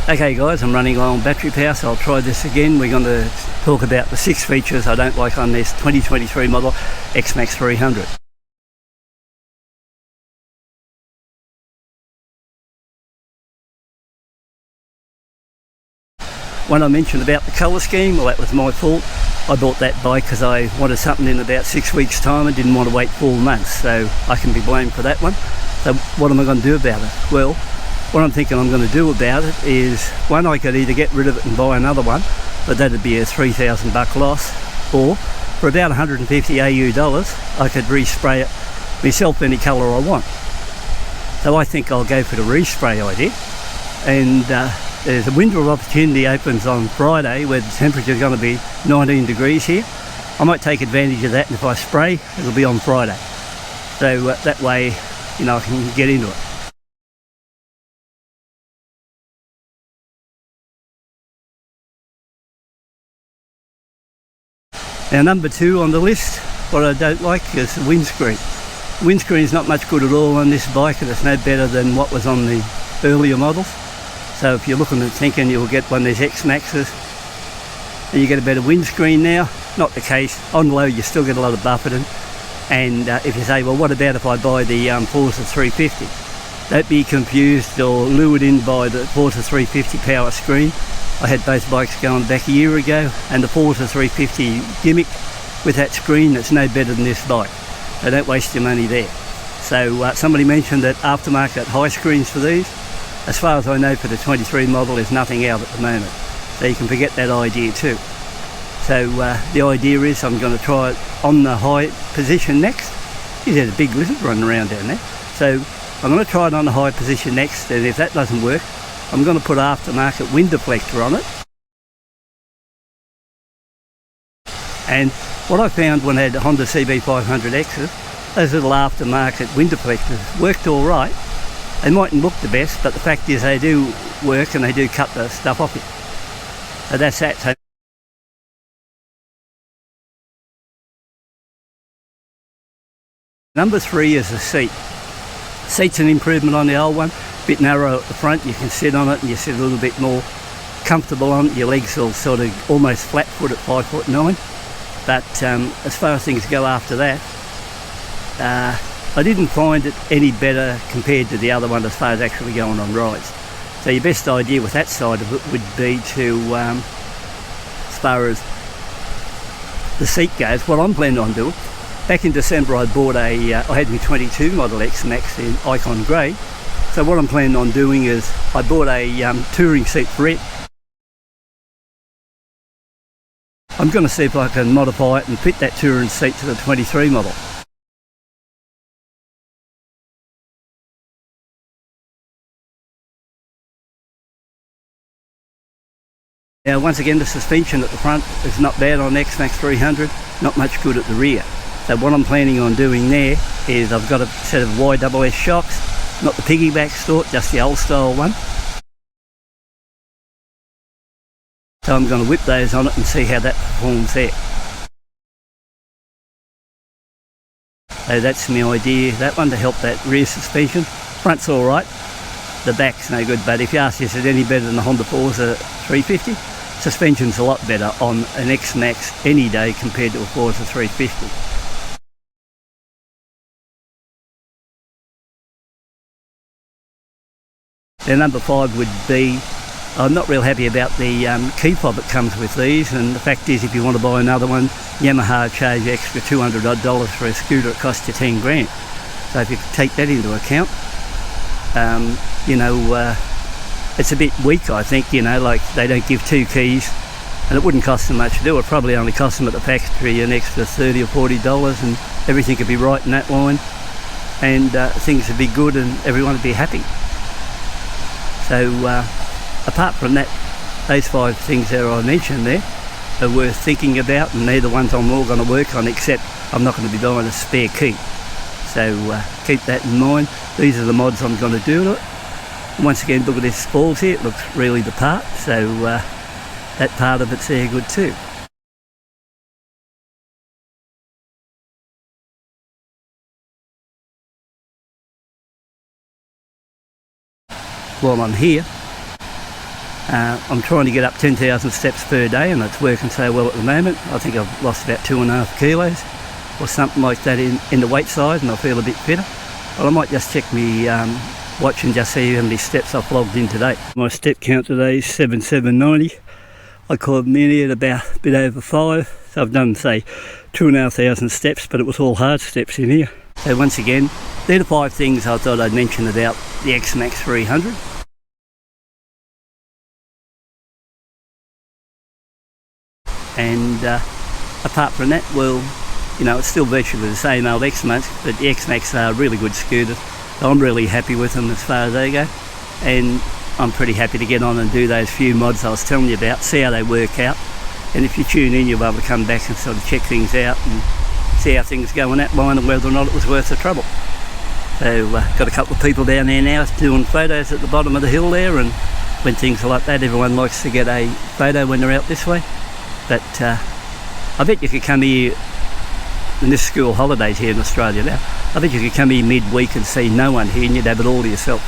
Okay guys, I'm running low on battery power, so I'll try this again. We're going to talk about the 6 features I don't like on this 2023 model XMAX 300. When I mentioned about the colour scheme, well, that was my fault. I bought that bike because I wanted something in about 6 weeks time and didn't want to wait 4 months, so I can be blamed for that one. So what am I going to do about it? Well, what I'm thinking I'm going to do about it is, one, I could either get rid of it and buy another one, but that'd be a $3,000 loss, or for about 150 AU dollars I could respray it myself any colour I want. So I think I'll go for the respray idea, and there's a window of opportunity opens on Friday where the temperature is going to be 19 degrees here. I might take advantage of that, and if I spray, it'll be on Friday. So that way, you know, I can get into it. Now number 2 on the list, what I don't like is the windscreen. Windscreen is not much good at all on this bike, and it's no better than what was on the earlier models. So if you're looking and thinking you'll get one of these XMAXs and you get a better windscreen now, not the case. On low you still get a lot of buffeting, and if you say, well, what about if I buy the Forza 350? Don't be confused or lured in by the Forza 350 power screen. I had both bikes going back a year ago, and the Forza 350 gimmick with that screen, that's no better than this bike. So don't waste your money there. So somebody mentioned that aftermarket high screens for these. As far as I know, for the 23 model, there's nothing out at the moment. So you can forget that idea too. So the idea is I'm going to try it on the high position next. There's a big lizard running around down there. So I'm going to try it on the high position next, and if that doesn't work, I'm going to put aftermarket wind deflector on it. And what I found when I had the Honda CB500Xs, those little aftermarket wind deflectors worked all right. They mightn't look the best, but the fact is they do work and they do cut the stuff off it. So that's that. So number 3 is the seat. Seat's an improvement on the old one. Bit narrow at the front, you can sit on it and you sit a little bit more comfortable on it. Your legs will sort of almost flat foot at 5'9". But as far as things go after that, I didn't find it any better compared to the other one as far as actually going on rides. So your best idea with that side of it would be to, as far as the seat goes, what I'm planning on doing, back in December I bought I had my 22 model XMAX in Icon Grey. So what I'm planning on doing is I bought a touring seat for it. I'm going to see if I can modify it and fit that touring seat to the 23 model. Now once again, the suspension at the front is not bad on XMAX 300, not much good at the rear. So what I'm planning on doing there is I've got a set of YSS shocks, not the piggyback sort, just the old style one. So I'm going to whip those on it and see how that performs there. So that's my idea, that one, to help that rear suspension. Front's alright, the back's no good, but if you ask, is it any better than the Honda Forza 350? Suspension's a lot better on an XMAX any day compared to a Forza 350. Now number 5 would be, I'm not real happy about the key fob that comes with these, and the fact is if you want to buy another one, Yamaha charge extra $200 odd for a scooter, it costs you 10 grand. So if you take that into account, you know, it's a bit weak, I think, you know, like they don't give 2 keys and it wouldn't cost them much to do. It probably only cost them at the factory an extra $30 or $40, and everything could be right in that line, and things would be good and everyone would be happy. So apart from that, those 5 things there I mentioned there are worth thinking about, and they're the ones I'm all going to work on, except I'm not going to be buying a spare key. So keep that in mind. These are the mods I'm going to do to it. And once again, look at this balls here, it looks really the part, so that part of it's there good too. While I'm here, I'm trying to get up 10,000 steps per day, and it's working so well at the moment. I think I've lost about 2.5 kilos or something like that in the weight side, and I feel a bit fitter. But I might just check me watch and just see how many steps I've logged in today. My step count today is 7,790. I called in at about a bit over 5, so I've done, say, 2,500 steps, but it was all hard steps in here. So once again, they're the 5 things I thought I'd mention about the XMAX 300. And apart from that, well, you know, it's still virtually the same old XMAX, but the XMAX are really good scooters. So I'm really happy with them as far as they go, and I'm pretty happy to get on and do those few mods I was telling you about, see how they work out. And if you tune in, you'll be able to come back and sort of check things out and see how things go on that line and whether or not it was worth the trouble. So got a couple of people down there now doing photos at the bottom of the hill there, and when things are like that, everyone likes to get a photo when they're out this way. But I bet you could come here, in this school holidays here in Australia now, I bet you could come here midweek and see no one here and you'd have it all to yourself.